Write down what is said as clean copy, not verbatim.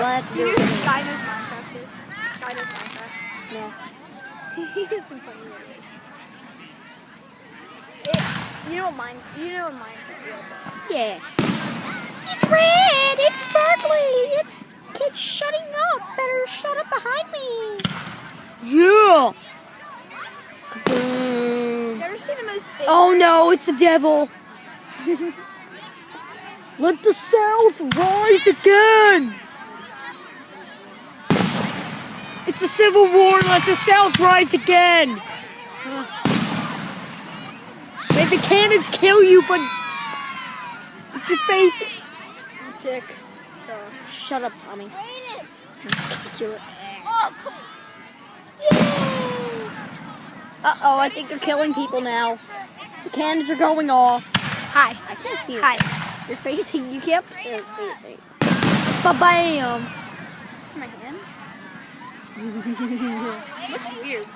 glad to Do you know do who it. Sky knows Minecraft is? Sky knows Minecraft. No. He has some funny videos. You know what Minecraft is? Yeah. It's red. It's sparkly. It's kids shutting up. Better shut up behind me. Yeah. You ever seen the most famous? Oh no, it's the devil. Let the South rise again. It's a civil war. Let the South rise again. May the cannons kill you, but it's your faith. Tick tock. Shut up, Tommy. Do it. Oh, come Uh-oh, I think you're killing people now. The cannons are going off. Hi. I can't see your Hi. face. You're facing, you can't see your face. Ba-bam! My hand? Looks weird.